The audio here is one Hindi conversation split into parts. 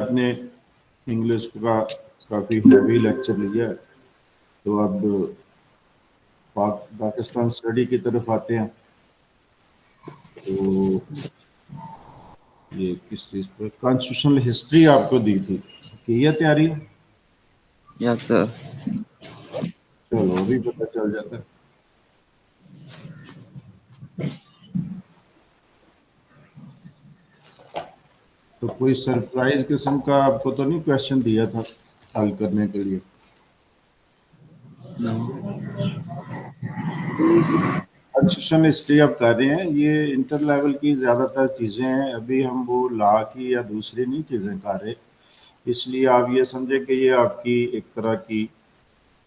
आपने इंग्लिश का काफ़ी हैवी लेक्चर लिया है, तो अब पाकिस्तान स्टडी की तरफ आते हैं। तो ये किस चीज़ पर कॉन्स्टिट्यूशनल हिस्ट्री आपको दी थी, की है तैयारी? Yes sir. चलो अभी पता चल जाता है। तो कोई सरप्राइज किस्म का आपको तो नहीं क्वेश्चन दिया था हल करने के लिए? नो। कॉन्स्टिट्यूशनल हिस्ट्री आप कर रहे हैं, ये इंटर लेवल की ज़्यादातर चीज़ें हैं। अभी हम वो लॉ की या दूसरी नहीं चीज़ें कर रहे, इसलिए आप ये समझे कि ये आपकी एक तरह की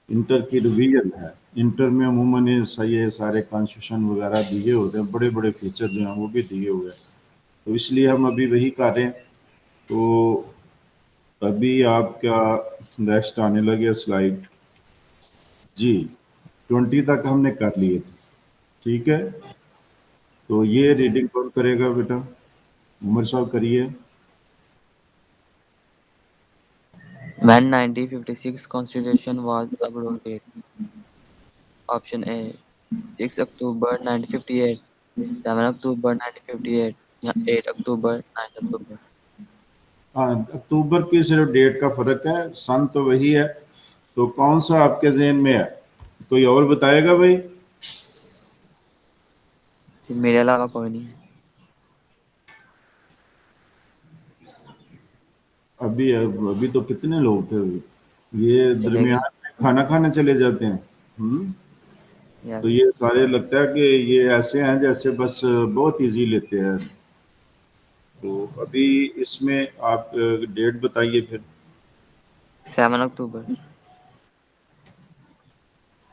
इंटर की रिवीजन है। इंटर में अमूमन ये सारे कॉन्स्टिट्यूशन वगैरह दिए होते हैं, बड़े बड़े फीचर जो हैं वो भी दिए हुए हैं, तो इसलिए हम अभी वही कर रहे हैं। तो अभी आपका नेक्स्ट आने लगे स्लाइड जी। 20 तक हमने कर लिए थे, ठीक है। तो ये रीडिंग कौन करेगा बेटा? उमर साहब करिए। When 1956 Constitution was abrogated. Option A 6 October 1958, 7 October 1958 या 8 October 9 October। हाँ, अक्टूबर की सिर्फ डेट का फर्क है, सन तो वही है। तो कौन सा आपके जहन में है? कोई और बताएगा भाई? जी मेरे अलावा कोई नहीं है। अभी तो कितने लोग थे अभी? ये चले गए। दरमियान में खाना खाने चले जाते हैं। तो यस। ये सारे लगता है कि ये ऐसे हैं जैसे बस बहुत इजी लेते हैं। तो अभी इसमें आप डेट बताइए फिर। 7 October।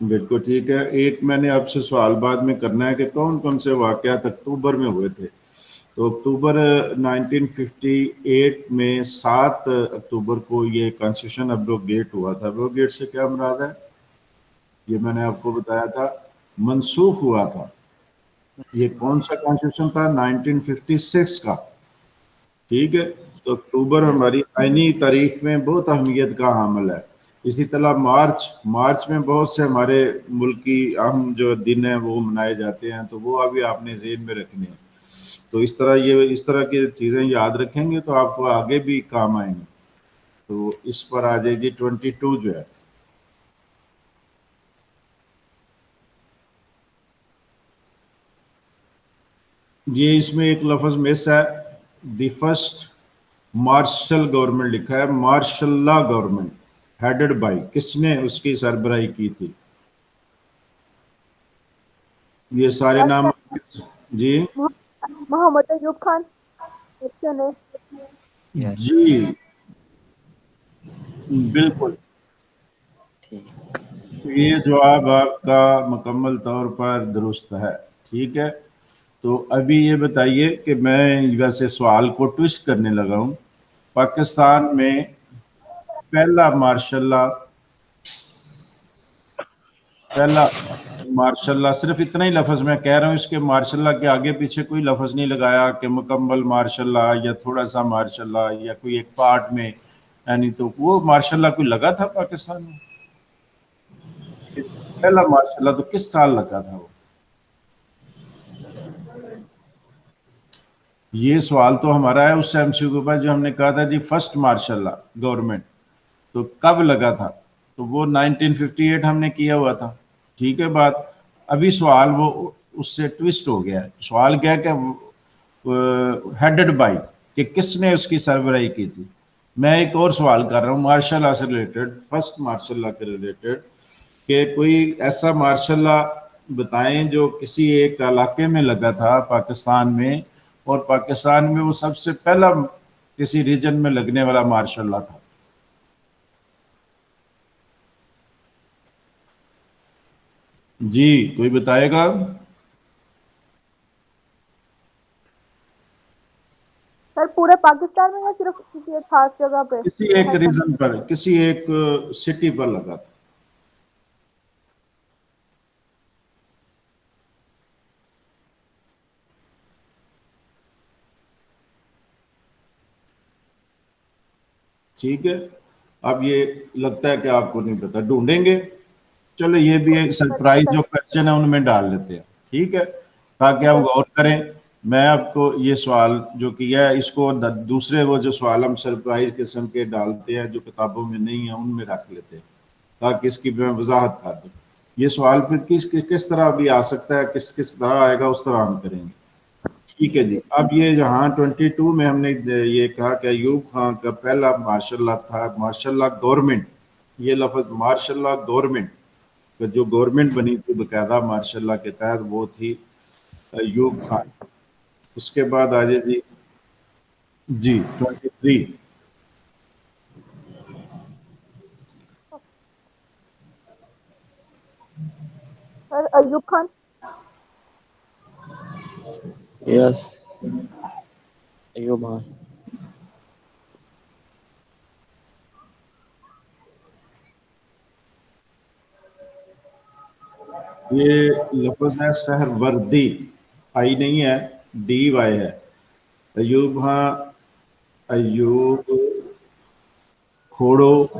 बिल्कुल ठीक है। एक मैंने आपसे सवाल बाद में करना है कि कौन कौन से वाकयात अक्टूबर में हुए थे। तो अक्टूबर 1958 में 7 अक्टूबर को ये कॉन्स्टिट्यूशन अब्रोगेट हुआ था। अब्रोगेट से क्या मुराद है? ये मैंने आपको बताया था, मनसूख हुआ था। ये कौन सा कॉन्स्टिट्यूशन था? 1956 का, ठीक है। तो अक्टूबर यस। हमारी आईनी तारीख में बहुत अहमियत का हामिल है। इसी तरह मार्च मार्च में बहुत से हमारे मुल्क की अहम जो दिन हैं वो मनाए जाते हैं, तो वो अभी आपने जेहन में रखने हैं। तो इस तरह की चीज़ें याद रखेंगे तो आपको आगे भी काम आएंगे। तो इस पर आ जाएगी 22 जो है। ये इसमें एक लफ्ज़ मिस है, द फर्स्ट मार्शल गवर्नमेंट लिखा है, मार्शल्ला गवर्नमेंट हेडेड बाय, किसने उसकी सरबराही की थी? ये सारे नाम जी। मोहम्मद अयूब खान। ऑप्शन है। यस। जी बिल्कुल, ठीक। ये जवाब आपका मुकम्मल तौर पर दुरुस्त है, ठीक है। तो अभी ये बताइए कि मैं वैसे सवाल को ट्विस्ट करने लगा हूँ। पाकिस्तान में पहला मार्शल पहला मार्शल सिर्फ इतना ही लफ्ज़ मैं कह रहा हूँ, इसके मार्शल के आगे पीछे कोई लफ्ज़ नहीं लगाया कि मुकम्मल मार्शल या थोड़ा सा मार्शल या कोई एक पार्ट में, यानी तो वो मार्शल कोई लगा था पाकिस्तान में? पहला मार्शल तो किस साल लगा था वो? ये सवाल तो हमारा है उस एमसीक्यू पर जो हमने कहा था जी फर्स्ट मार्शल गवर्नमेंट, तो कब लगा था? तो वो 1958 हमने किया हुआ था, ठीक है बात। अभी सवाल वो उससे ट्विस्ट हो गया है। सवाल क्या है कि हेडेड बाय, कि किसने उसकी सरबराही की थी। मैं एक और सवाल कर रहा हूँ मार्शल लॉ से रिलेटेड, फर्स्ट मार्शल लॉ के रिलेटेड, कि कोई ऐसा मार्शल लॉ बताएं जो किसी एक इलाके में लगा था पाकिस्तान में, और पाकिस्तान में वो सबसे पहला किसी रीजन में लगने वाला मार्शल लॉ था। जी कोई बताएगा? सर पूरे पाकिस्तान में या सिर्फ किसी एक खास जगह पे किसी एक ऐसा? रीजन पर, किसी एक सिटी पर लगा था। ठीक है, अब ये लगता है कि आपको नहीं पता, ढूंढेंगे। चलो ये भी एक सरप्राइज जो क्वेश्चन है उनमें डाल लेते हैं, ठीक है, ताकि आप गौर करें। मैं आपको ये सवाल जो किया है इसको दूसरे वो जो सवाल हम सरप्राइज किस्म के डालते हैं जो किताबों में नहीं है उनमें रख लेते हैं, ताकि इसकी मैं वजाहत कर दूँ। ये सवाल फिर किस तरह भी आ सकता है, किस किस तरह आएगा उस तरह हम करेंगे। ठीक है जी। अब ये जहाँ 22 में हमने ये कहा कि अयूब खान का पहला मार्शल लॉ था, मार्शल लॉ गवर्नमेंट, ये लफ्ज मार्शल लॉ गवर्नमेंट, जो गवर्नमेंट बनी थी बकायदा मार्शल लॉ के तहत, वो थी अयूब खान। उसके बाद आ जाए जी 23। सर अयूब खान। यस, अयूब खान। ये लफ्ज है सहरवर्दी, आई नहीं है, डी वाई है। Ayub Khan, Ayub Khuhro,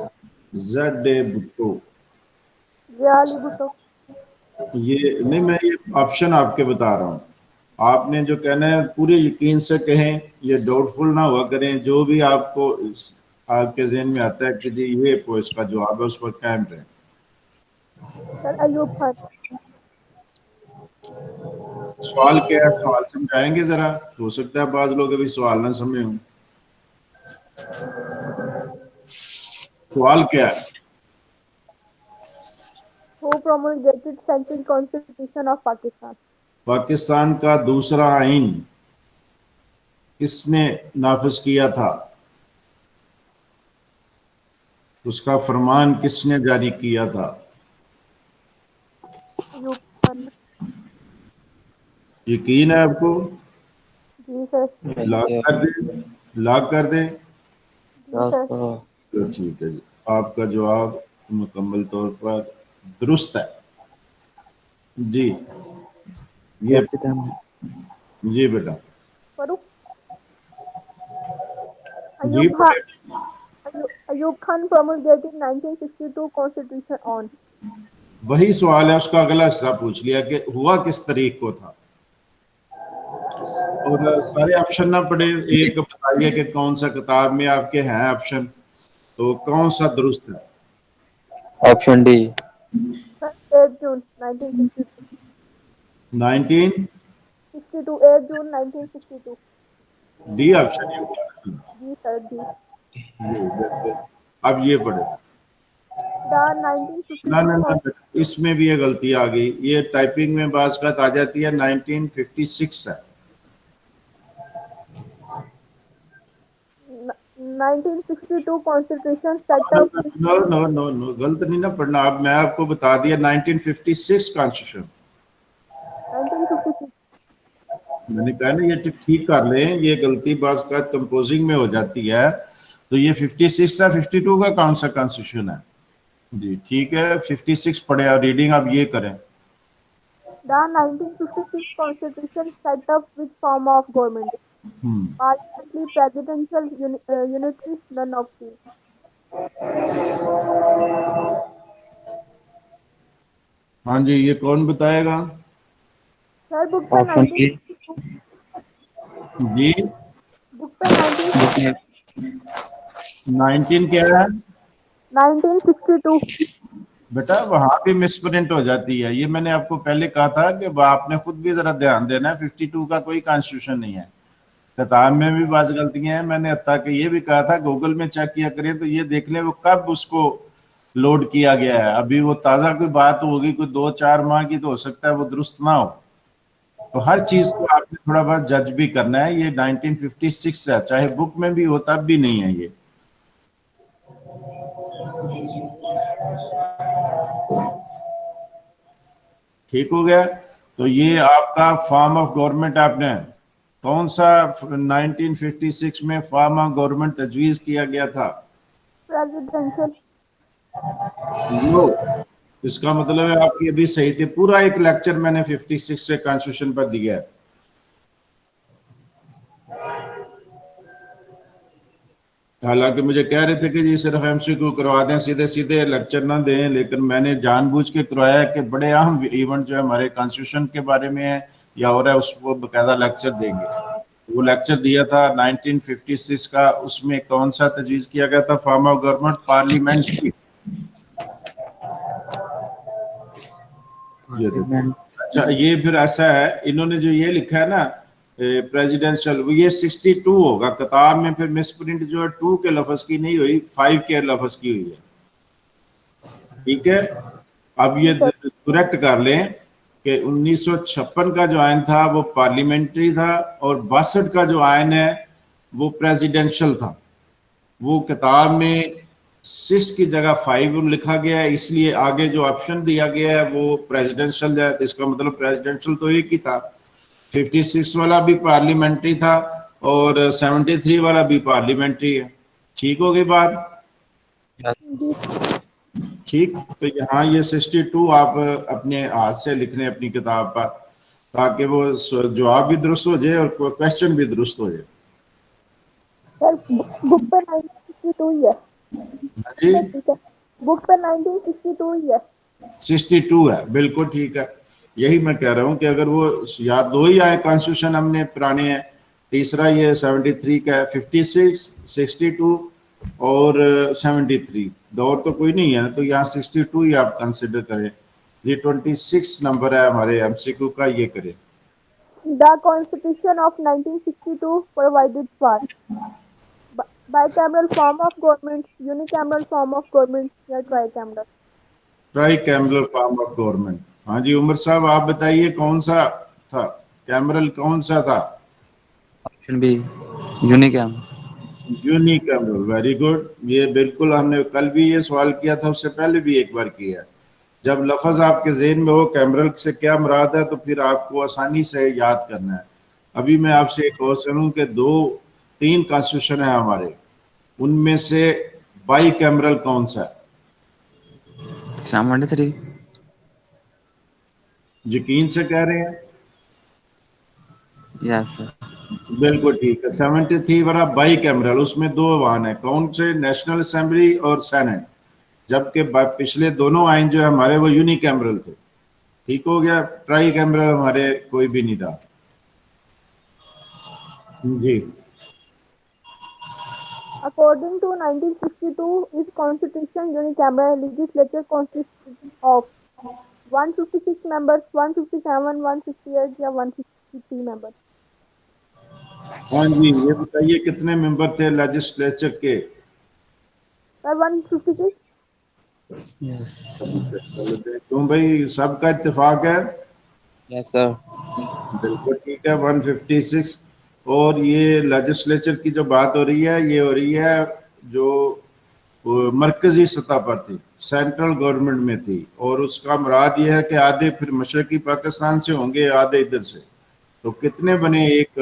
Z A Bhutto. जियाली भुट्टो। ये नहीं, मैं ये ऑप्शन आपके बता रहा हूँ, आपने जो कहना है पूरे यकीन से कहें, ये डाउटफुल ना हुआ करें। जो भी आपको आपके जहन में आता है कि जी ये इसका जवाब है, उस पर कायम रहें। सर अयूब खान। सवाल क्या है, सवाल समझाएंगे जरा, हो सकता है बाज लोग अभी सवाल ना समझे हों। सवाल क्या है? Who promulgated Central Constitution of Pakistan? Pakistan का दूसरा आइन किसने नाफिज किया था, उसका फरमान किसने जारी किया था? अयूब खान। यकीन है आपको? जी सर। लॉक कर दे, लॉक कर दे। जी सर। तो ठीक है जी, आपका जवाब मुकम्मल तौर पर दुरुस्त है जी। ये जी बेटा करूं? जी Ayub Khan promulgated 1962 Constitution on। वही सवाल है, उसका अगला हिस्सा पूछ लिया कि हुआ किस तारीख को था, और सारे ऑप्शन ना पढ़े, एक बताइए कि कौन सा किताब में आपके हैं ऑप्शन, तो कौन सा दुरुस्त है? Option D. 8 जून 1962। 1962 8 जून 1962। डी ऑप्शन है। जी सर जी। अब ये पढ़े। The ना 1952 ना ना, इसमें भी ये गलती आ गई, ये टाइपिंग में बात आ जाती है, 1956 है। 1962 Constitution set up। No no no no, गलत नहीं ना पढ़ना। अब मैं आपको बता दिया 1956 कॉन्स्टिट्यूशन। 1956। मैंने कहा ना ये ठीक कर लें, ये गलती बात का कंपोजिंग में हो जाती है। तो ये 56 है, 52 का कौन सा कॉन्स्टिट्यूशन है जी? ठीक है, 56 पढ़े और रीडिंग अब ये करें। The 1956 Constitution set up which form of government? Parliamentary, presidential, unitary, none of these। हाँ जी, ये कौन बताएगा सर बुक पे ऑप्शन डी। 1962। जी? बुक पे 19 क्या है 1962। बेटा? वहां भी मिसप्रिंट हो जाती है, ये मैंने आपको पहले कहा था कि आपने खुद भी जरा ध्यान देना है। 52 का कोई कॉन्स्टिट्यूशन नहीं है, किताब में भी बात गलतियां हैं। मैंने हत्ता कि ये भी कहा था गूगल में चेक किया करें तो ये देख लें वो कब उसको लोड किया गया है। अभी वो ताज़ा कोई बात होगी, कोई 2-4 माह की, तो हो सकता है वो दुरुस्त ना हो। तो हर चीज को आपने थोड़ा बहुत जज भी करना है। ये 1956 है, चाहे बुक में भी हो तब भी नहीं है ये। ठीक हो गया? तो ये आपका फॉर्म ऑफ गवर्नमेंट, आपने कौन सा 1956 में फॉर्म ऑफ गवर्नमेंट तजवीज किया गया था? प्रेसिडेंशियल। लो, इसका मतलब है आपकी अभी सही थी। पूरा एक लेक्चर मैंने 56 से कॉन्स्टिट्यूशन पर दिया है। हालांकि मुझे कह रहे थे कि जी सिर्फ एमसीक्यू करवा दें, सीधे सीधे लेक्चर ना दें, लेकिन मैंने जानबूझ के करवाया कि बड़े अहम इवेंट जो है हमारे कॉन्स्टिट्यूशन के बारे में है या हो रहा है, उसको बकायदा लेक्चर देंगे। वो लेक्चर दिया था 1956 का, उसमें कौन सा तजवीज़ किया गया था? Form of government parliamentary. अच्छा, ये फिर ऐसा है, इन्होंने जो ये लिखा है ना प्रेसिडेंशियल, वो ये 62 होगा किताब में, फिर मिसप्रिंट जो है 2 के लफ्ज की नहीं हुई, 5 के लफ्ज की हुई है। ठीक है, अब ये करेक्ट कर लें कि 1956 का जो आयन था वो पार्लियामेंट्री था और 62 का जो आयन है वो प्रेसिडेंशियल था। वो किताब में 6 की जगह 5 लिखा गया है, इसलिए आगे जो ऑप्शन दिया गया है वो प्रेसिडेंशियल है। इसका मतलब प्रेसिडेंशियल तो एक ही था, 56 वाला भी पार्लियामेंट्री था और 73 वाला भी पार्लियामेंट्री है। ठीक हो गई बात? ठीक, तो यहाँ ये 62 आप अपने हाथ से लिख लें अपनी किताब पर, ताकि वो जवाब भी दुरुस्त हो जाए और क्वेश्चन भी दुरुस्त हो जाए। सर बुक पे 1962 ही है। जी, ठीक है, बुक पे 1962 ही है। 62 है, बिल्कुल ठीक है। यही मैं कह रहा हूँ कि अगर वो या दो ही आए कॉन्स्टिट्यूशन हमने पुराने हैं, तीसरा ये 73 का है, 56, 62 और 73, दो और तो कोई नहीं है, तो यहाँ 62 ही आप कंसिडर करें। ये 26 नंबर है हमारे एमसीक्यू का, ये करें। The Constitution of 1962 provided for bicameral form of government, unicameral form of government या tricameral? Try cameral form of government. हाँ जी उमर साहब, आप बताइए कौन सा था, कैमरल कौन सा था? Option B, unicam. Unicameral, very good. ये बिल्कुल हमने कल भी ये सवाल किया था, उससे पहले भी एक बार किया। जब लफ्ज आपके जेहन में हो कैमरल से क्या मुराद है, तो फिर आपको आसानी से याद करना है। अभी मैं आपसे एक और सुनूं कि 3 कॉन्स्टिट्यूशन है हमारे, उनमें से बाई कैमरल कौन सा है? 73। यकीन से कह रहे हैं? Yes sir. बिल्कुल ठीक है, 73 वाला बाई कैमरल, उसमें 2 वाहन है, कौन से? नेशनल असेंबली और सेनेट। जबकि पिछले दोनों आइन जो है हमारे वो यूनिकैमरल थे। ठीक हो गया, ट्राई कैमरल हमारे कोई भी नहीं था। जी, According to 1962, is constitution unicameral legislature consists of 156 members, 157, 168 या 163 members? हाँ जी, ये बताइए कितने मेंबर थे लेजिस्लेचर के? सर 156। यस। तुम भाई सबका इत्तेफाक है? Yes sir. बिल्कुल ठीक है, 156। और ये लेजिस्लेचर की जो बात हो रही है, ये हो रही है जो मरकजी सतह पर थी, सेंट्रल गवर्नमेंट में थी, और उसका मुराद ये है कि आधे फिर मशरकी पाकिस्तान से होंगे, आधे इधर से। तो कितने बने? एक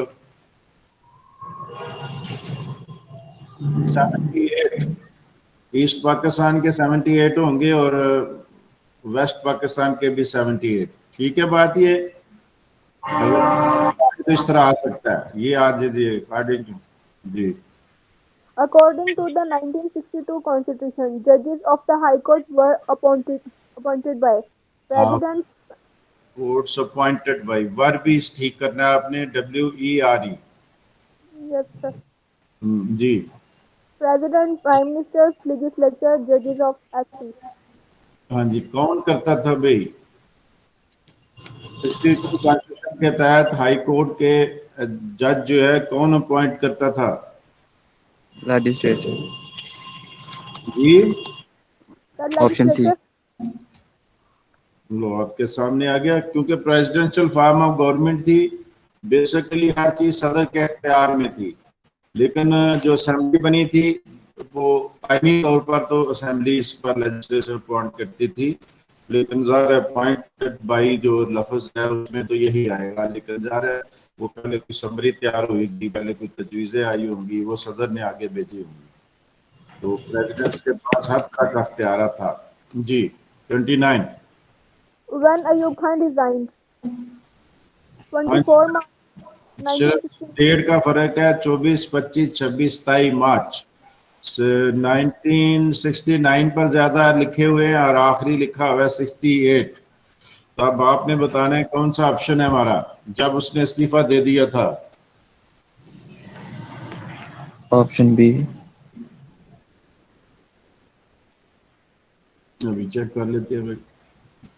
78, ईस्ट पाकिस्तान के 78 होंगे और वेस्ट पाकिस्तान के भी 78। ठीक है बात ये? तो इस तरह आ सकता है ये, आज जी। According to the 1962 Constitution, judges of the High Court were appointed by President. Courts appointed by, verb भी ठीक करना है आपने, WERE। Yes, sir. Ji, President, Prime Minister, Legislature, judges of SC. हाँ जी, कौन करता था भाई? 62 कॉन्स्टिट्यूशन के तहत हाई कोर्ट के जज जो है कौन अपॉइंट करता था? लेजिस्लेचर। जी, The Option C. legislature. लो आपके सामने आ गया, क्योंकि प्रेसिडेंशियल फॉर्म ऑफ गवर्नमेंट थी, बेसिकली हर चीज सदर के इख्तियार में थी, लेकिन जो असेंबली बनी थी वो आईनी तौर पर तो असेंबली इस पर लेजिस्लेचर अपॉइंट करती थी, लेकिन ज़ाहिर है अपॉइंटेड बाई जो लफ्ज है उसमें तो यही आएगा। लेकिन ज़ाहिर है वो पहले कोई समरी तैयार हुई, पहले कोई तजवीज़ें आई होंगी, वो सदर ने आगे भेजी होंगी, तो प्रेसिडेंट के पास हर तरह का इख्तियार था। जी, 29। When Ayub Khan resigned. 24 March सिर्फ 1960. डेट का फर्क है, 24, 25, 26, 27 मार्च। 1969 पर ज्यादा लिखे हुए हैं और आखिरी लिखा हुआ है 68। तो अब आपने बताना है कौन सा ऑप्शन है हमारा, जब उसने इस्तीफा दे दिया था। Option B. अभी चेक कर लेते हैं भाई।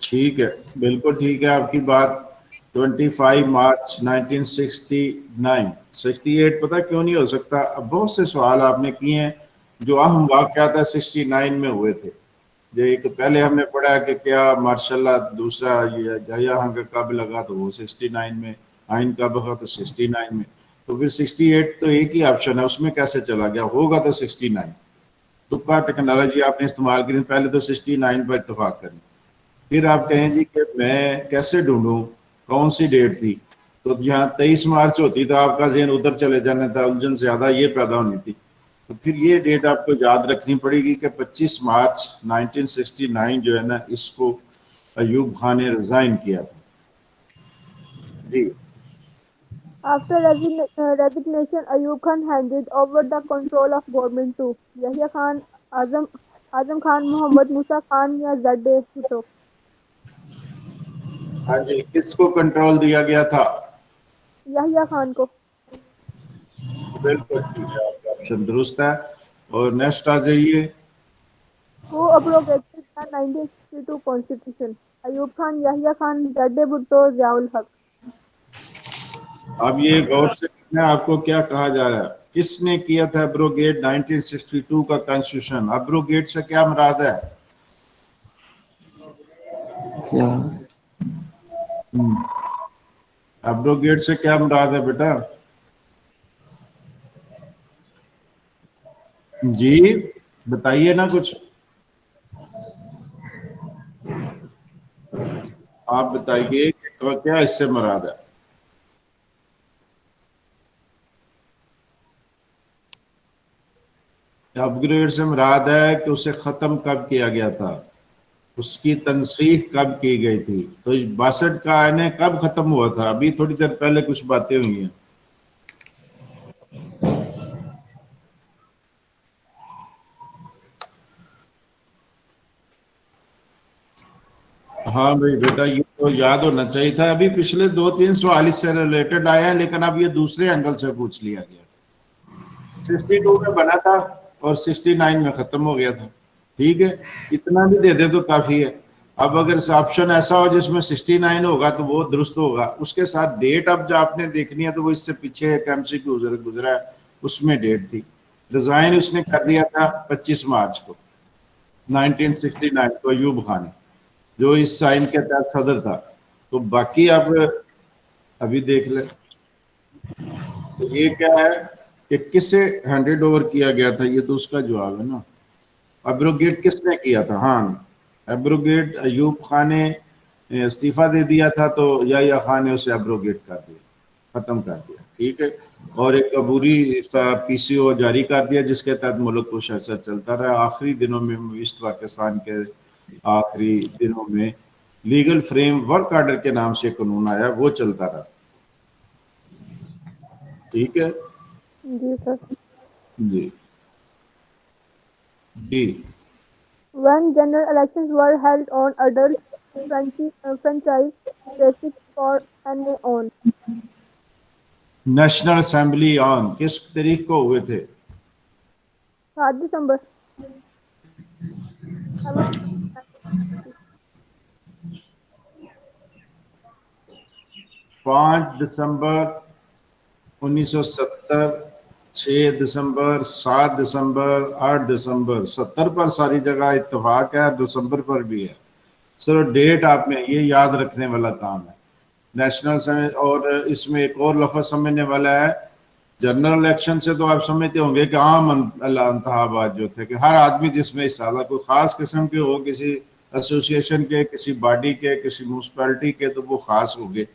ठीक है, बिल्कुल ठीक है आपकी बात। 25 मार्च 1969। 68 पता क्यों नहीं हो सकता? अब बहुत से सवाल आपने किए हैं जो अहम वाक़यात 69 में हुए थे। जो एक पहले हमने पढ़ा कि क्या मार्शल दूसरा या हंग कब लगा, तो वो 69 में, आइन कब लगा तो 69 में, तो फिर 68 तो एक ही ऑप्शन है, उसमें कैसे चला गया? होगा तो 69। तुक्का टेक्नोलॉजी आपने इस्तेमाल करी, पहले तो 69 पर इतफाक करें, फिर आप कहें जी कि मैं कैसे ढूंढूं कौन सी डेट थी। तो यहाँ 23 मार्च होती तो आपका जहन उधर चले जाना था, उलझन ज्यादा ये पैदा होनी थी। तो फिर ये डेट आपको याद रखनी पड़ेगी कि 25 मार्च 1969 जो है ना, इसको अयूब खान ने रिजाइन किया था। जी। After resignation, Ayub Khan handed over the control of government to Yahya Khan, Azam Khan, Muhammad Musa Khan या Zadeh Bhutto। हाँ जी, किसको कंट्रोल दिया गया था? यहिया खान को। बिल्कुल ठीक है, आपका ऑप्शन दुरुस्त है। और नेक्स्ट आ जाइए। Who abrogated the 1962 Constitution? Ayub Khan, Yahya Khan, Zadeh Bhutto, Ziaul Haq। अब ये गौर से देखना, आपको क्या कहा जा रहा है, किसने किया था अब्रोगेट 1962 का कॉन्स्टिट्यूशन? अब्रोगेट से क्या मुराद है? Yeah. अब्रोगेट से क्या मुराद है बेटा? जी बताइए ना कुछ, आप बताइए तो क्या इससे मुराद है? अपग्रेड से मुराद है कि उसे खत्म कब किया गया था, उसकी तनसीख कब की गई थी। तो 62 का आईने कब खत्म हुआ था? अभी थोड़ी देर पहले कुछ बातें हुई हैं। हाँ भाई बेटा, ये तो याद होना चाहिए था। अभी पिछले 2-3 सवाल इससे रिलेटेड आए हैं, लेकिन अब ये दूसरे एंगल से पूछ लिया गया। 62 में बना था और 69 में खत्म हो गया था। ठीक है, इतना भी दे दे तो काफी है। अब अगर ऑप्शन ऐसा हो जिसमें 69 होगा तो वो दुरुस्त होगा, उसके साथ डेट अब जो आपने देखनी है तो वो इससे पीछे एक एमसीक्यू गुजरा है, उसमें डेट थी। रिजाइन उसने कर दिया था 25 मार्च को 1969 को अयूब खान ने, जो इस साइन के तहत सदर था। तो बाकी आप अभी देख ले, तो ये क्या है कि किसे हैंडेड ओवर किया गया था, ये तो उसका जवाब है ना। एब्रोगेट किसने किया था? हाँ, एब्रोगेट अयूब खान ने इस्तीफा दे दिया था, तो याह्या खान ने उसे एब्रोगेट कर दिया, खत्म कर दिया। ठीक है, और एक अबूरी पीसीओ जारी कर दिया जिसके तहत मुल्क को शासन चलता रहा। आखिरी दिनों में ईस्ट पाकिस्तान के आखिरी दिनों में लीगल फ्रेम वर्क ऑर्डर के नाम से कानून आया, वो चलता रहा। ठीक है जी सर। जी जी। When general elections were held on adult franchise basis for NA on national assembly on किस तारीख को हुए थे? 7 दिसंबर। 5 दिसंबर 1970, 6 दिसंबर, 7 दिसंबर, 8 दिसंबर। 70 पर सारी जगह इत्तेफाक है, दिसंबर पर भी है। चलो डेट आपने ये याद रखने वाला काम है। नेशनल समय, और इसमें एक और लफ्ज समझने वाला है। जनरल इलेक्शन से तो आप समझते होंगे कि आम इंतखाबात जो थे कि हर आदमी जिसमें हिस्सा था, कोई खास किस्म के हो, किसी एसोसिएशन के, किसी बॉडी के, किसी म्यूनसिपैलिटी के, तो वो खास हो गए।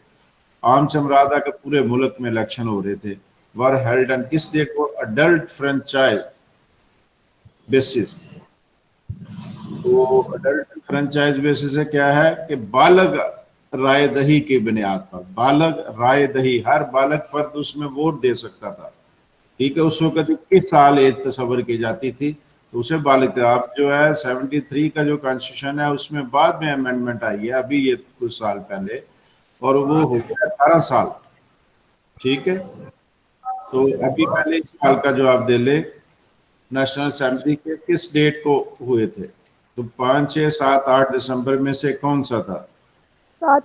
आम से मुराद है कि पूरे मुल्क में इलेक्शन हो रहे थे। वर हेल्ड एंड किस डेट को? Adult franchise basis. तो अडल्ट फ्रेंचाइज बेसिस है क्या है कि बालग राय दही की बुनियाद पर, बालग राय दही, हर बालग फर्द उसमें वोट दे सकता था। ठीक है, उस वक्त 21 साल एज तस्वर की जाती थी, तो उसे बालिग थे। आप जो है 73 का जो कॉन्स्टिट्यूशन है उसमें बाद में अमेंडमेंट आई है, अभी ये कुछ साल पहले, और वो हो गया 18 साल। ठीक है, तो अभी पहले इस साल का जवाब दे ले, नेशनल असेंबली के किस डेट को हुए थे? तो 5, 6, 7, 8 दिसंबर में से कौन सा था? 7।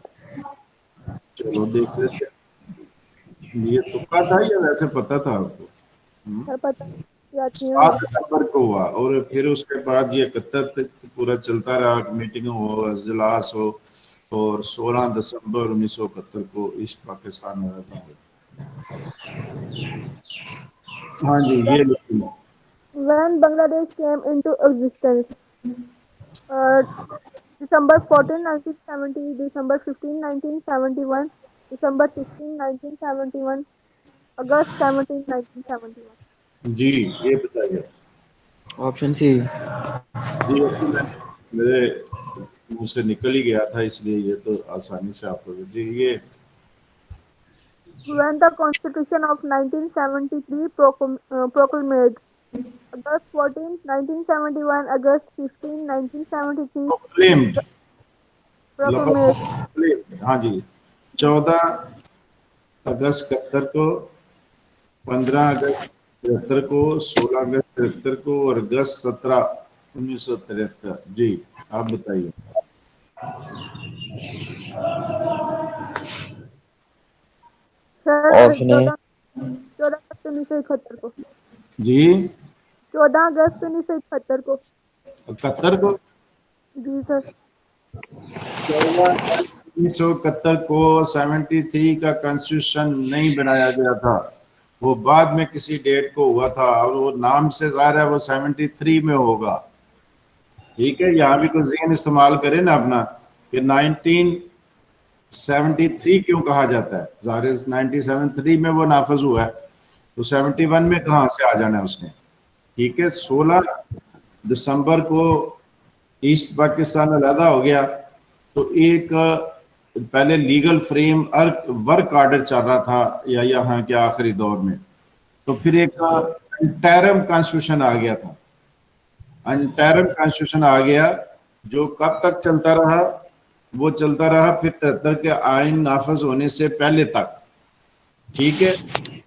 चलो देख लेते हैं। ये तुक्का था या वैसे पता था आपको? सर पता याद नहीं 7 है। दिसंबर को हुआ, और फिर उसके बाद ये 71 तक पूरा चलता रहा, मीटिंग हो, इजलास हो, और 16 दिसंबर 1971 को ईस्ट पाकिस्तान में था। हाँ जी, ये लिखिए। When Bangladesh came into existence, December 14, 1970, December 15, 1971, December 16, 1971, August 17, 1971. जी, ये बताइए। Option C. जी, मेरे मुंह से निकल ही गया था, इसलिए ये तो आसानी से आप लोग जी ये When the Constitution of 1973 proclaimed, August 14, 1971, August 15, 1973, claimed, proclaimed. हाँ जी, 14 अगस्त 71 को, 15 अगस्त 73 को, 16 अगस्त 73 को, और अगस्त 17, 1973। जी, आप बताइए। Sir Option A. 14 अगस्त 1971 को। जी, 14 अगस्त 1971 को। 71 को, जी सर। 1971 को 73 का कॉन्स्टिट्यूशन नहीं बनाया गया था, वो बाद में किसी डेट को हुआ था, और वो नाम से ज़ाहिर है वो 73 में होगा। ठीक है, यहाँ भी कुछ ज़हन इस्तेमाल करें ना अपना, कि 1973 क्यों कहा जाता है? ज़ाहिर है 1973 में वो नाफज हुआ है, तो 71 में कहाँ से आ जाना है उसने? ठीक है, 16 दिसंबर को ईस्ट पाकिस्तान अलहदा हो गया, तो एक पहले लीगल फ्रेम वर्क ऑर्डर चल रहा था या यहाँ के आखिरी दौर में, तो फिर एक इंटरिम कॉन्स्टिट्यूशन आ गया था। इंटरिम कॉन्स्टिट्यूशन आ गया जो कब तक चलता रहा? वो चलता रहा फिर 73 के आइन नाफज होने से पहले तक। ठीक है,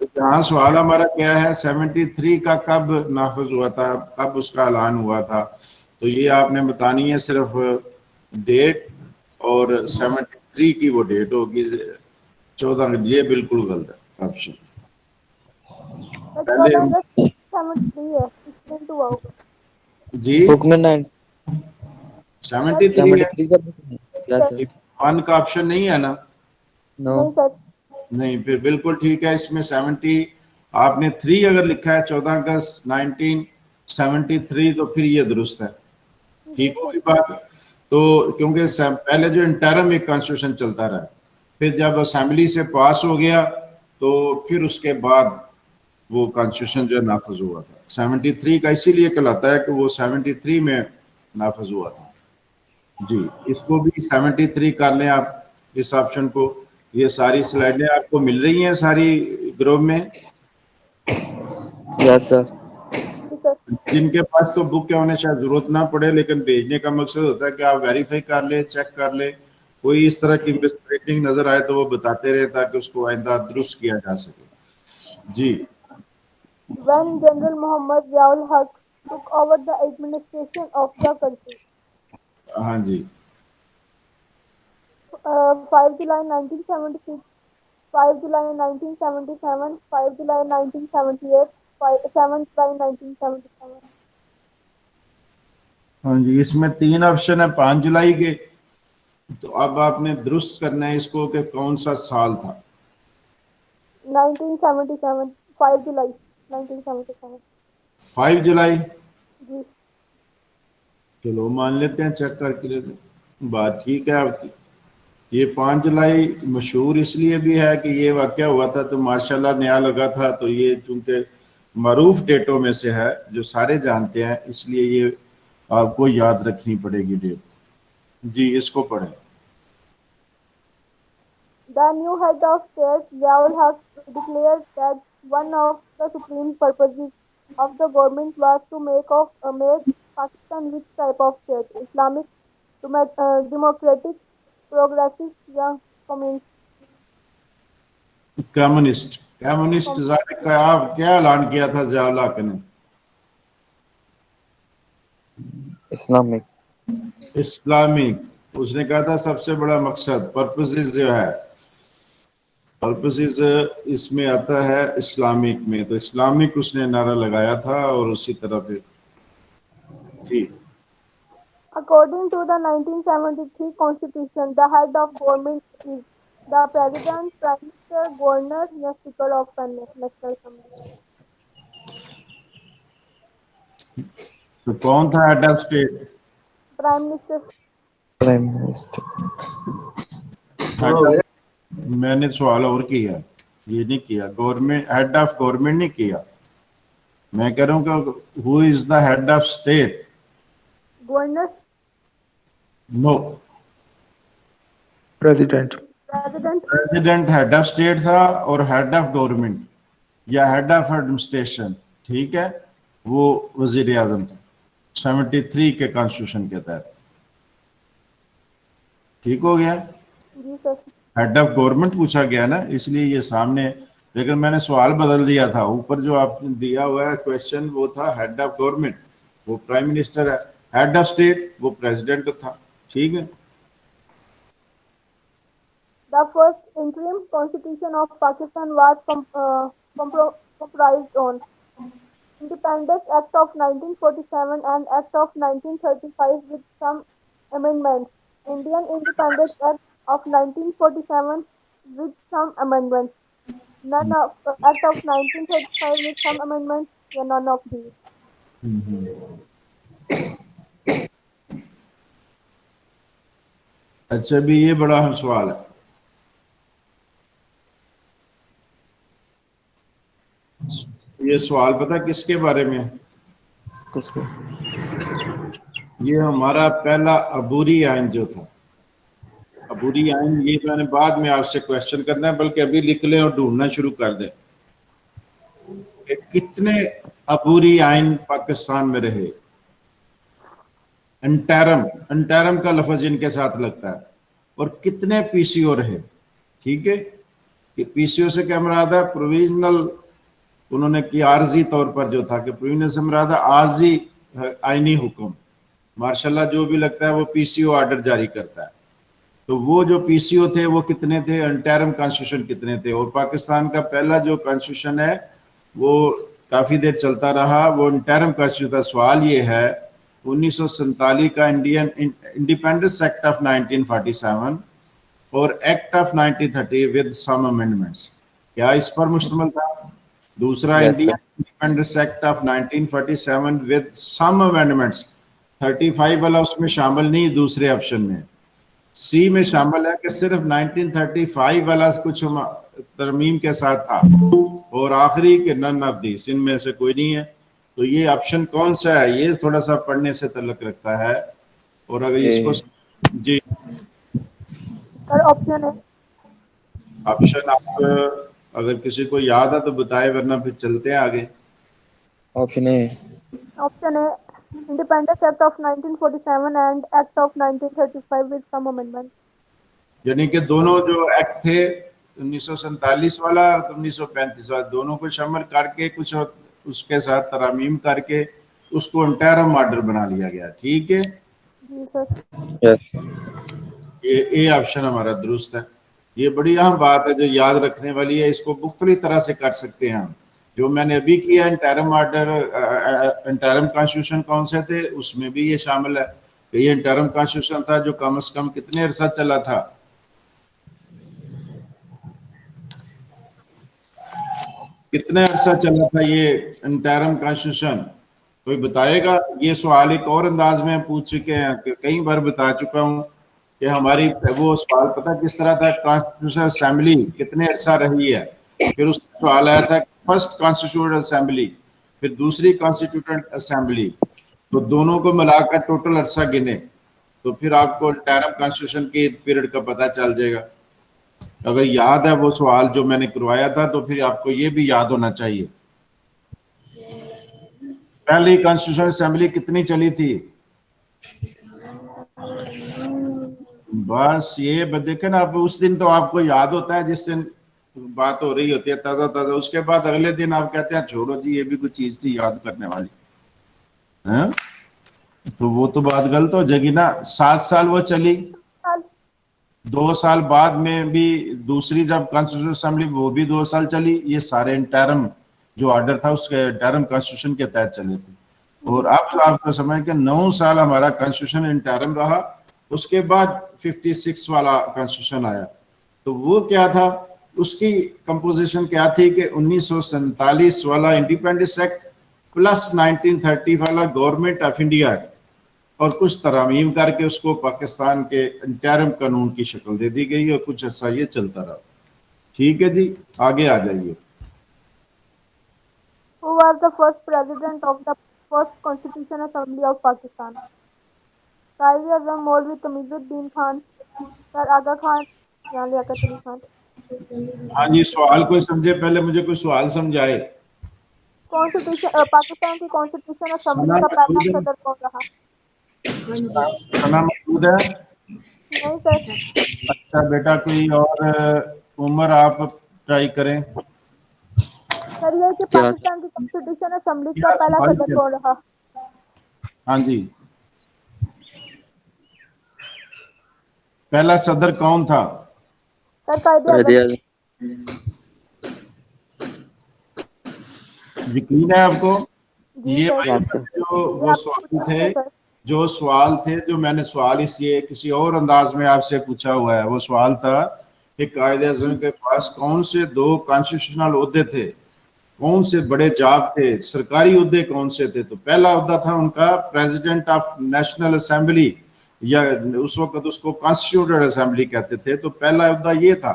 तो यहाँ सवाल हमारा क्या है, 73 का कब नाफज हुआ था, कब उसका ऐलान हुआ था? तो ये आपने बतानी है सिर्फ डेट, और 73 की वो डेट होगी 14। ये बिल्कुल गलत है ऑप्शन। पहले 14 अगस्त 73 है, इसमें तो होगा। जी, Book में 9 73 है, 73 का book में। Yes sir. 1 का ऑप्शन नहीं है ना? नहीं No. सर। नहीं, फिर बिल्कुल ठीक है। इसमें 70 आपने 3 अगर लिखा है 14 अगस्त 1973, तो फिर ये दुरुस्त है। ठीक होगी बात। तो क्योंकि पहले जो इंटरम एक कॉन्स्टिट्यूशन चलता रहा, फिर जब असेंबली से पास हो गया, तो फिर उसके बाद वो कॉन्स्टिट्यूशन जो नाफज हुआ था 73 का, इसीलिए कहलाता है कि वो 73 में नाफज हुआ था। जी, इसको भी 73 कर लें आप, इस ऑप्शन को। ये सारी स्लाइडें आपको मिल रही हैं सारी ग्रुप में? Yes sir. जिनके पास तो बुक के होने शायद जरूरत ना पड़े, लेकिन भेजने का मकसद होता है कि आप वेरीफाई कर ले, चेक कर ले, कोई इस तरह की मिसप्रिंटिंग नजर आए तो वो बताते रहे, ताकि उसको आइंदा दुरुस्त किया जा सके। जी, When General Muhammad Ziaul Haq took over the administration of the country, हाँ जी, 5 July 1976, 5 July 1977, 5 July 1978, 7 July 1977. हाँ जी, इसमें 3 ऑप्शन है 5 जुलाई के, तो अब आपने दुरुस्त करना है इसको कि कौन सा साल था। 1977, 5 July 1977. 5 जुलाई, जी चलो मान लेते हैं, चेक करके लेते हैं। बात ठीक है आपकी। ये 5 जुलाई मशहूर इसलिए भी है कि ये वाक़या हुआ था तो माशाल्लाह नया लगा था, तो ये चूंकि मरूफ डेटों में से है जो सारे जानते हैं, इसलिए ये आपको याद रखनी पड़ेगी डेट। जी, इसको पढ़ें। The new head of state, Ziaul Haq, declared that One of the supreme purposes of the government was to make Pakistan which type of state? Islamic, democratic, progressive, या communist? कम्युनिस्ट। कम्युनिस्ट का आप क्या ऐलान किया था ज़ियाउल हक ने? इस्लामिक। इस्लामिक। उसने कहा था सबसे बड़ा मकसद, पर्पसेस जो है, पर्पसेस इसमें आता है इस्लामिक में, तो इस्लामिक उसने नारा लगाया था और उसी तरह फिर जी। According to the 1973 Constitution, the head of government is the President, Prime Minister, Governor, या Speaker of the National Assembly. तो कौन था head of state? Prime Minister. Prime minister. मैंने सवाल और किया, ये नहीं किया, गवर्नमेंट हेड ऑफ गवर्नमेंट नहीं किया। मैं कह रहा हूँ कि who is the head of state? Governor. No, President. President. President head of state था और हेड ऑफ गवर्नमेंट या हेड ऑफ एडमिनिस्ट्रेशन, ठीक है, वो वजीर आजम था 73 के कॉन्स्टिट्यूशन के तहत। ठीक हो गया। जी सर। हेड ऑफ गवर्नमेंट पूछा गया ना, इसलिए ये सामने, लेकिन मैंने सवाल बदल दिया था। ऊपर जो आपने दिया हुआ है क्वेश्चन वो था हेड ऑफ गवर्नमेंट, वो प्राइम मिनिस्टर है। हेड ऑफ स्टेट वो प्रेसिडेंट था। ठीक है। The first interim constitution of Pakistan was comprised on Independence Act of 1947 and Act of 1935 with some amendments. Indian Independence Act of 1947 with some amendments. None of Act of 1935 with some amendments. Yeah, none of these. अच्छा, भी ये बड़ा अहम सवाल है। ये सवाल पता किसके बारे में? किसको? ये हमारा पहला अबूरी आइन जो था, अबूरी आइन, ये मैंने बाद में आपसे क्वेश्चन करना है, बल्कि अभी लिख लें और ढूंढना शुरू कर दें कि कितने अबूरी आइन पाकिस्तान में रहे। अंटरम, अंटरम का लफ्ज इनके साथ लगता है। और कितने पीसीओ रहे। ठीक है, कि पीसीओ से क्या मुराद है? प्रोविजनल, उन्होंने की आर्जी तौर पर जो था, कि प्रोविजनल से मुराद है आर्जी आईनी हुक्म, मार्शल्लाह जो भी लगता है वो पीसीओ ऑर्डर जारी करता है। तो वो जो पीसीओ थे वो कितने थे? अंटरम कॉन्स्टिट्यूशन कितने थे? और पाकिस्तान का पहला जो कॉन्स्टिट्यूशन है वो काफी देर चलता रहा, वो अंटरम कॉन्स्टिट्यूशन था। सवाल ये है 1947 का इंडियन इंडिपेंडेंस एक्ट ऑफ 1947 और act of 1930 with some amendments, क्या इस पर मुश्तमिल था? दूसरा, Indian independence act of 1947 with some amendments, 35 वाला उसमें शामिल नहीं, दूसरे ऑप्शन में सी में शामिल है कि सिर्फ 1935 वाला कुछ तरमीम के साथ था, और आखिरी के नन ऑफ दीस, इनमें से कोई नहीं है। तो ये ऑप्शन कौन सा है? ये थोड़ा सा पढ़ने से तल्लुक रखता है। और अगर इसको जी सर ऑप्शन है। ऑप्शन आप अगर किसी को याद है तो बताए, वरना फिर चलते हैं आगे। Option A. ऑप्शन है independence act of 1947 and act of 1935 with some amendment. यानी कि दोनों जो एक्ट थे 1947 वाला और 1935 वाला, दोनों को शामिल करके कुछ उसके साथ तरामीम करके उसको अंटरम ऑर्डर बना लिया गया। ठीक है, जी सर। Yes. ये ए ऑप्शन हमारा दुरुस्त है। ये बड़ी अहम बात है जो याद रखने वाली है। इसको मुख्तलिफ तरह से कर सकते हैं हम। जो मैंने अभी किया इंटरम ऑर्डर, इंटरम कॉन्स्टिट्यूशन कौन से थे, उसमें भी ये शामिल है कि ये इंटरम कॉन्स्टिट्यूशन था जो कम से कम कितने अरसा चला था? कितने अरसा चला था ये इंटरम कॉन्स्टिट्यूशन? कोई बताएगा? ये सवाल एक और अंदाज में पूछ चुके हैं, कई बार बता चुका हूँ कि हमारी वो सवाल पता किस तरह था, कॉन्स्टिट्यूशनल असेंबली कितने अरसा रही है। फिर उस सवाल आया था फर्स्ट कॉन्स्टिट्यूटेंट असेंबली, फिर दूसरी कॉन्स्टिट्यूटेंट असेंबली, तो दोनों को मिलाकर टोटल अरसा गिने तो फिर आपको इंटरम कॉन्स्टिट्यूशन के पीरियड का पता चल जाएगा। अगर याद है वो सवाल जो मैंने करवाया था तो फिर आपको ये भी याद होना चाहिए। पहली कॉन्स्टिट्यूशन असेंबली कितनी चली थी? बस ये देखे ना, आप उस दिन तो आपको याद होता है जिस दिन बात हो रही होती है ताजा ताजा, उसके बाद अगले दिन आप कहते हैं छोड़ो जी ये भी कुछ चीज थी याद करने वाली है, तो वो तो बात गलत हो जाएगी ना। 7 साल वो चली, साल 2 साल बाद में भी दूसरी जब कॉन्स्टिट्यूशन असेंबली वो भी 2 साल चली। ये सारे इंटरम जो ऑर्डर था उसके इंटरम कॉन्स्टिट्यूशन के तहत चले थे। और अब आपको समझ के 9 साल हमारा कॉन्स्टिट्यूशन इंटरम रहा, उसके बाद 56 वाला कॉन्स्टिट्यूशन आया। तो वो क्या था, उसकी कंपोजिशन क्या थी कि 1947 वाला इंडिपेंडेंस एक्ट प्लस 1930 वाला गवर्नमेंट ऑफ इंडिया एक्ट और कुछ तरामीम करके उसको पाकिस्तान के इंटरिम कानून की शक्ल दे दी गई और कुछ अर्सा ये चलता रहा। ठीक है जी, आगे आ जाइए। Who was the first president of the first Constitution Assembly of Pakistan? कायदे आज़म मौलवी तमीज़ुद्दीन खान, सर आगा खान या लियाकत अली खान। हाँ जी, सवाल कोई समझे, पहले मुझे कोई सवाल समझाए। कॉन्स्टिट्यूशन पाकिस्तान की कॉन्स्टिट्यूशन असेंबली का पहला सदर कौन रहा? सना मसूद है। नहीं सर। अच्छा बेटा, कोई और उम्र आप ट्राई करें। सर ये कि क्या? पाकिस्तान की कॉन्स्टिट्यूशन असेंबली का क्या पहला सवाल सदर क्या? कौन रहा? हाँ जी, पहला सदर कौन था? सर कायदे कायदे आज़म। आज़म। यकीन है आपको? जी ये सर। Yes sir. जो ये वो आपको सवाल पूछना थे, है सर। जो मैंने सवाल इसलिए किसी और अंदाज में आपसे पूछा हुआ है, वो सवाल था कि कायदे आज़म के पास कौन से 2 कॉन्स्टिट्यूशनल ओहदे थे, कौन से बड़े जॉब थे, सरकारी ओहदे कौन से थे। तो पहला ओहदा था उनका प्रेसिडेंट ऑफ नेशनल असेंबली, या उस वक्त उसको कॉन्स्टिट्यूटेड असेंबली कहते थे। तो पहला ओहदा ये था,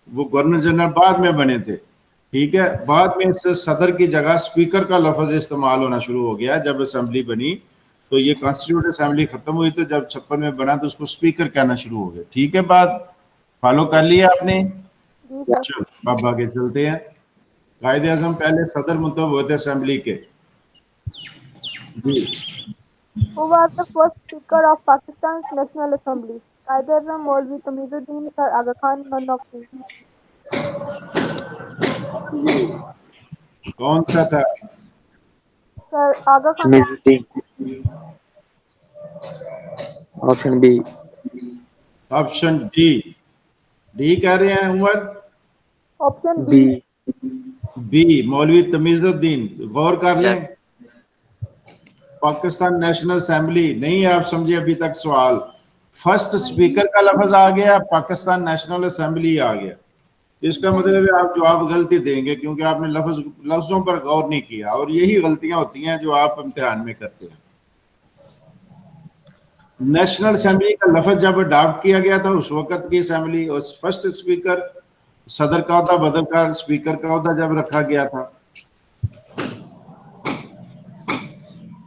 वो गवर्नर जनरल बाद में बने थे। ठीक है, बाद में इस सदर की जगह स्पीकर का लफ्ज इस्तेमाल होना शुरू हो गया जब असेंबली बनी। तो ये कॉन्स्टिट्यूट असेंबली खत्म हुई तो जब 56 में बना तो उसको स्पीकर कहना शुरू हो गया। ठीक है, बात फॉलो कर लिया आपने? जी सर। चलो अब आगे चलते हैं। कायदे आज़म पहले सदर मुंतब हुए थे असेंबली के जी। Who was the first Speaker of Pakistan's National Assembly? Quaid e Azam Maulvi Tamizuddin, sir Aga Khan, none of these। कौन सा था? Sir Aga Khan. Tamizuddin. Option B. Option D. D कह रहे हैं Umar? Option B. B. B Maulvi Tamizuddin. गौर कर लें, यस। पाकिस्तान नेशनल असेंबली नहीं है। आप समझे अभी तक सवाल? फर्स्ट स्पीकर का लफ्ज आ गया, पाकिस्तान नेशनल असेंबली आ गया। इसका मतलब है आप जवाब गलती देंगे क्योंकि आपने लफ्जों पर गौर नहीं किया, और यही गलतियां होती हैं जो आप इम्तिहान में करते हैं। नेशनल असेंबली का लफ्ज जब अडॉप्ट किया गया था उस वक्त की असेंबली, और फर्स्ट स्पीकर सदर का होता बदलकर स्पीकर का होता जब रखा गया था।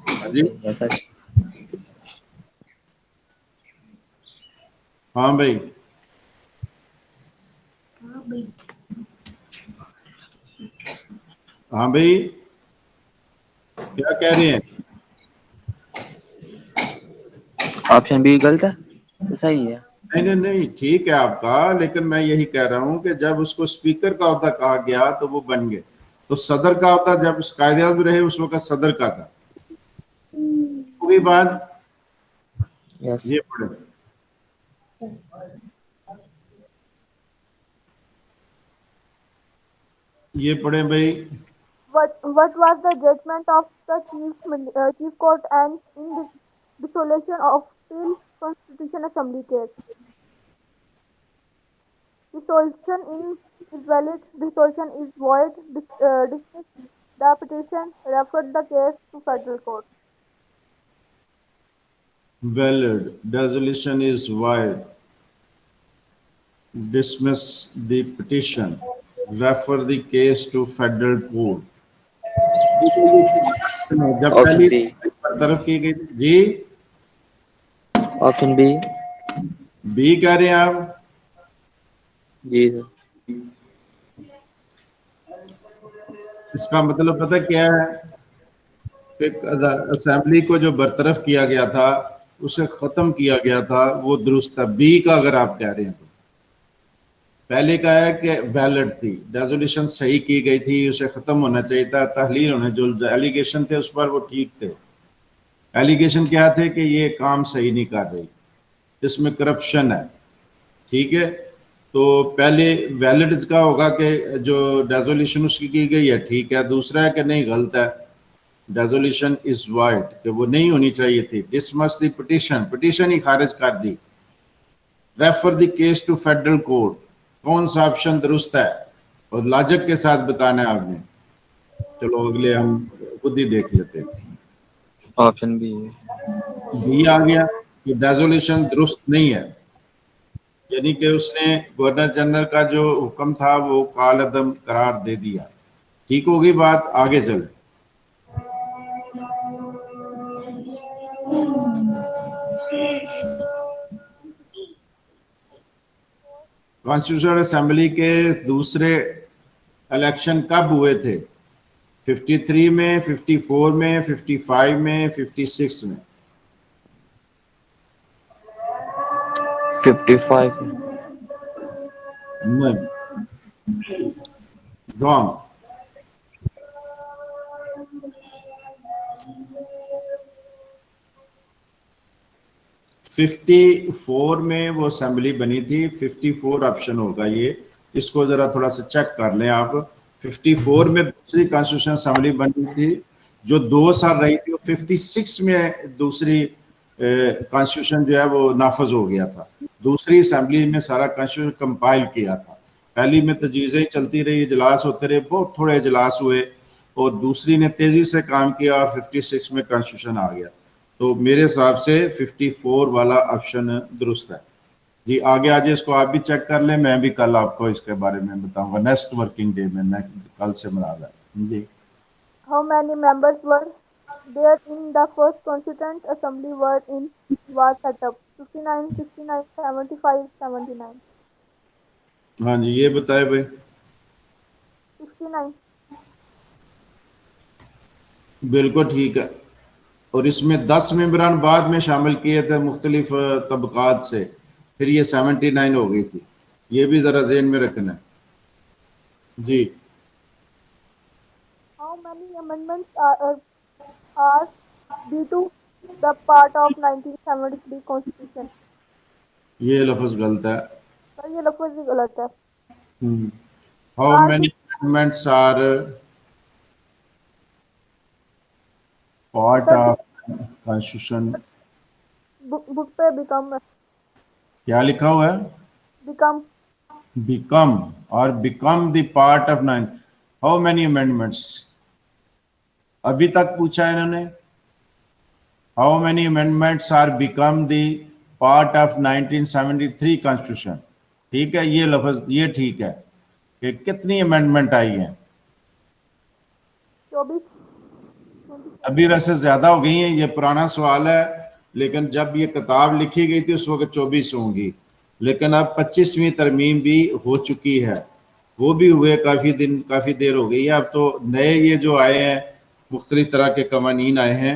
हाँ जी, यस सर। हाँ भाई। हाँ भाई, क्या कह रहे हैं? ऑप्शन बी गलत है? तो सही है। नहीं नहीं नहीं, ठीक है आपका, लेकिन मैं यही कह रहा हूं कि जब उसको स्पीकर का होता कहा गया तो वो बन गए। तो सदर का होता जब कायदे आज़म रहे उस वक्त सदर का था। पूरी बात यस। ये पढ़े, ये पढ़े भाई। What was the judgment of the Chief Court and in the dissolution of still Constitution Assembly case? Dissolution is valid, dissolution is void, dismiss the petition, refer the case to federal court. Valid, dissolution is void, dismiss the petition, refer the case to federal court। जब ऑप्शन पहली बी। तरफ की गई जी, ऑप्शन बी। बी कह रहे हैं आप? जी सर। इसका मतलब पता क्या है कि असेंबली को जो बरतरफ किया गया था, उसे खत्म किया गया था, वो दुरुस्त है। बी का अगर आप कह रहे हैं तो पहले का है कि वैलिड थी, रेजोल्यूशन सही की गई थी, उसे खत्म होना चाहिए था, तहलील होने जो एलिगेशन थे उस पर वो ठीक थे। एलिगेशन क्या थे कि ये काम सही नहीं कर रही, इसमें करप्शन है, ठीक है। तो पहले वैलिड इसका होगा कि जो रेजोल्यूशन उसकी की गई है ठीक है, दूसरा है कि नहीं गलत है, रेजोल्यूशन इज वाइड, कि वो नहीं होनी चाहिए थी। डिसमस द पिटीशन, पिटीशन ही खारिज कर दी। Refer the case to federal court, कौन सा ऑप्शन दुरुस्त है, और लॉजिक के साथ बताना है आपने। चलो अगले हम खुद ही देख लेते हैं। ऑप्शन बी है। बी आ गया कि रेजोल्यूशन दुरुस्त नहीं है, यानी कि उसने गवर्नर जनरल का जो हुक्म था वो कालअदम करार दे दिया। ठीक होगी बात, आगे चले। कॉन्स्टिट्यूशनल असेंबली के दूसरे इलेक्शन कब हुए थे? 53 में, 54 में, 55 में, 56 में? 55 है। नहीं, रॉन्ग। 54 में वो असेंबली बनी थी। 54 ऑप्शन होगा ये, इसको जरा थोड़ा सा चेक कर लें आप। 54 में दूसरी कॉन्स्टिट्यूशन असेंबली बनी थी, जो 2 साल रही थी। 56 में दूसरी कॉन्स्टिट्यूशन जो है वो नाफज हो गया था। दूसरी असेंबली में सारा कॉन्स्टिट्यूशन कंपाइल किया था। पहली में तजवीज़ें चलती रही, इजलास होते रहे, बहुत थोड़े इजलास हुए, और दूसरी ने तेजी से काम किया और 56 में कॉन्स्टिट्यूशन आ गया। तो मेरे हिसाब से 54 वाला ऑप्शन दुरुस्त है। जी आगे आजे, इसको आप भी चेक कर लें, मैं भी कल आपको इसके बारे में बताऊंगा नेक्स्ट वर्किंग डे में। कल से मुराद है जी। How many members were there in the first Constituent Assembly was set up? 59, 69, 75, 79. हाँ जी, ये बताए भाई। 69. बिल्कुल ठीक है। और इसमें 10 मेंबरान बाद में शामिल किए थे मुख्तलिफ तबकात से, फिर ये 79 हो गई थी। ये भी ज़रा जेहन में रखना है जी। How many amendments are due to the part of 1973 Constitution? ये लफ्ज़ गलत है। सर ये लफ्ज ही गलत है। How Are many amendments are part sir of constitution? Book पे बिकम क्या लिखा हुआ है? Become become or become the part of nine. How many amendments? अभी तक पूछा है इन्होंने। How many amendments are become the part of 1973 constitution? ठीक है, ये लफ्ज ये ठीक है कि कितनी अमेंडमेंट आई हैं। 24 अभी वैसे ज्यादा हो गई हैं, ये पुराना सवाल है, लेकिन जब ये किताब लिखी गई थी उस वक्त 24 होंगी, लेकिन अब 25वीं तरमीम भी हो चुकी है। वो भी हुए काफ़ी देर हो गई है। अब तो नए ये जो आए हैं, मुख्तलिफ तरह के कवानीन आए हैं,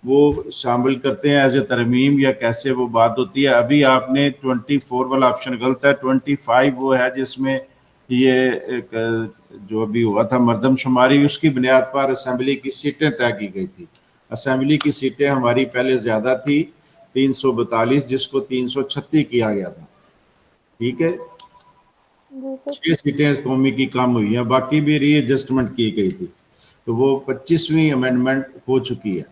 वो शामिल करते हैं एज ए तरमीम, या कैसे वो बात होती है। अभी आपने 24 वाला ऑप्शन गलत है। 25 वो है जिसमें ये एक जो अभी हुआ था मरदमशुमारी, उसकी बुनियाद पर असेंबली की सीटें तय की गई थी। असेंबली की सीटें हमारी पहले ज़्यादा थी, 342, जिसको 336 किया गया था। ठीक है, जी सर 6 सीटें कौमी की कम हुई हैं, बाकी भी रीएडजस्टमेंट की गई थी। तो वो 25वीं अमेंडमेंट हो चुकी है।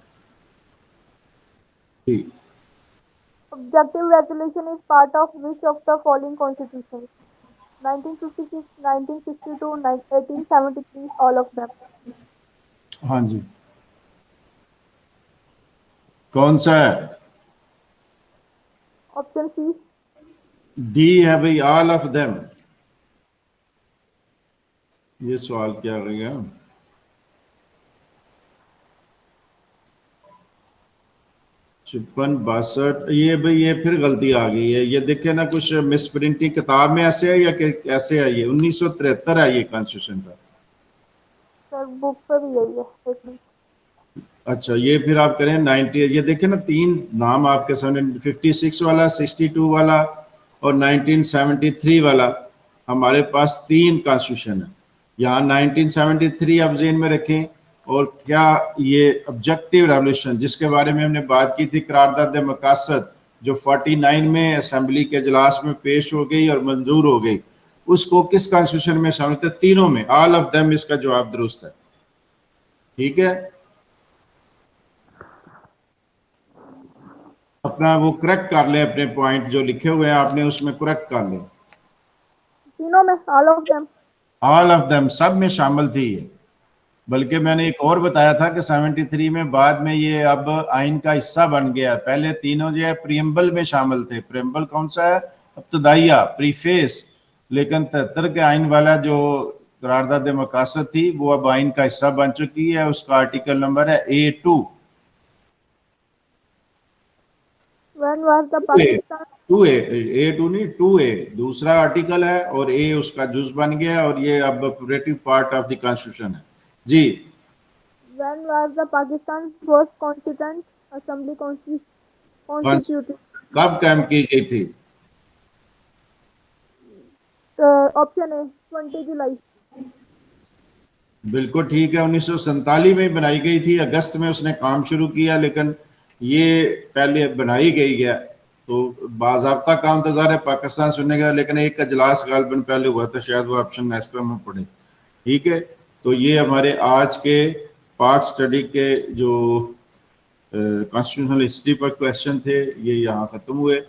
ठीक। Objective resolution is part of which of the following constitutions? 1956, 1962, 1873, all of them. हाँ जी, कौन सा है? Option C. डी है भाई, ऑल ऑफ देम। ये सवाल क्या आ गया? 56 62 ये भाई ये फिर गलती आ गई है, ये देखे ना कुछ मिस प्रिंटिंग किताब में ऐसे है या कैसे है, ये 1973 है ये कॉन्स्टिट्यूशन का। सर बुक पे भी यही है, एक मिनट। अच्छा ये फिर आप करें 90, ये देखें ना 3 नाम आपके सामने, 56 वाला, 62 वाला और 1973 वाला, हमारे पास 3 कॉन्स्टिट्यूशन है। यहाँ 1973 आप जेन में रखें, और क्या ये ऑब्जेक्टिव रेवोल्यूशन जिसके बारे में हमने बात की थी, करारदाद मकासद, जो 49 में असेंबली के इजलास में पेश हो गई और मंजूर हो गई, उसको किस कॉन्स्टिट्यूशन में शामिल थे? तीनों में, ऑल ऑफ देम, इसका जवाब दुरुस्त है। ठीक है, अपना वो करेक्ट कर ले, अपने पॉइंट जो लिखे हुए हैं आपने उसमें करेक्ट कर ले। तीनों में, all of them. All of them, सब में शामिल थी ये। बल्कि मैंने एक और बताया था कि 73 में बाद में ये अब आइन का हिस्सा बन गया। पहले तीनों जो है प्रीएम्बल में शामिल थे। प्रीएम्बल कौन सा है? इब्तदाइया, प्रीफेस। लेकिन 73 के आइन वाला जो करारदाद मकासद थी वो अब आइन का हिस्सा बन चुकी है। उसका आर्टिकल नंबर है A2। When was the Pakistan 2A, A2 नहीं 2A दूसरा आर्टिकल है, और A उसका जुज बन गया, और ये अब operative part of the constitution है जी। When was the Pakistan first constituent assembly constituted? कब कायम की गई थी? ऑप्शन ए 20 जुलाई। बिल्कुल ठीक है, 1947 में बनाई गई थी। अगस्त में उसने काम शुरू किया, लेकिन ये पहले बनाई गई है, तो बाज़ाब्ता काम तो ज़ाहिर है पाकिस्तान सुनने का, लेकिन एक इजलास गालबन पहले हुआ था, शायद वो ऑप्शन एक्स्ट्रा में पड़े। ठीक है, तो ये हमारे आज के पाक स्टडी के जो कॉन्स्टिट्यूशनल हिस्ट्री पर क्वेश्चन थे, ये यहाँ ख़त्म हुए।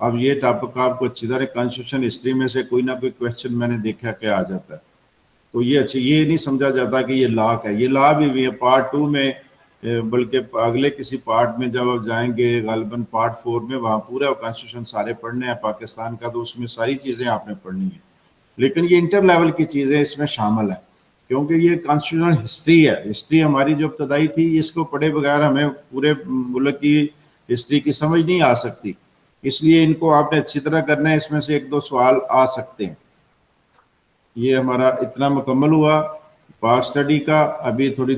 अब ये टॉपिक आपको अच्छी तरह, कॉन्स्टिट्यूशन हिस्ट्री में से कोई ना कोई क्वेश्चन मैंने देखा कि आ जाता है, तो ये अच्छी, ये नहीं समझा जाता कि ये लॉ है। ये लॉ भी है पार्ट 2 में, बल्कि अगले किसी पार्ट में जब आप जाएंगे गालिबन पार्ट 4 में, वहाँ पूरा कॉन्स्टिट्यूशन सारे पढ़ने हैं पाकिस्तान का, तो उसमें सारी चीज़ें आपने पढ़नी है। लेकिन ये इंटर लेवल की चीज़ें इसमें शामिल है, क्योंकि ये कॉन्स्टिट्यूशनल हिस्ट्री है। हिस्ट्री हमारी जो इब्तदाई थी, इसको पढ़े बगैर हमें पूरे मुल्क की हिस्ट्री की समझ नहीं आ सकती, इसलिए इनको आपने अच्छी तरह करना है। इसमें से 1-2 सवाल आ सकते हैं। ये हमारा इतना मुकम्मल हुआ पाक स्टडी का। अभी थोड़ी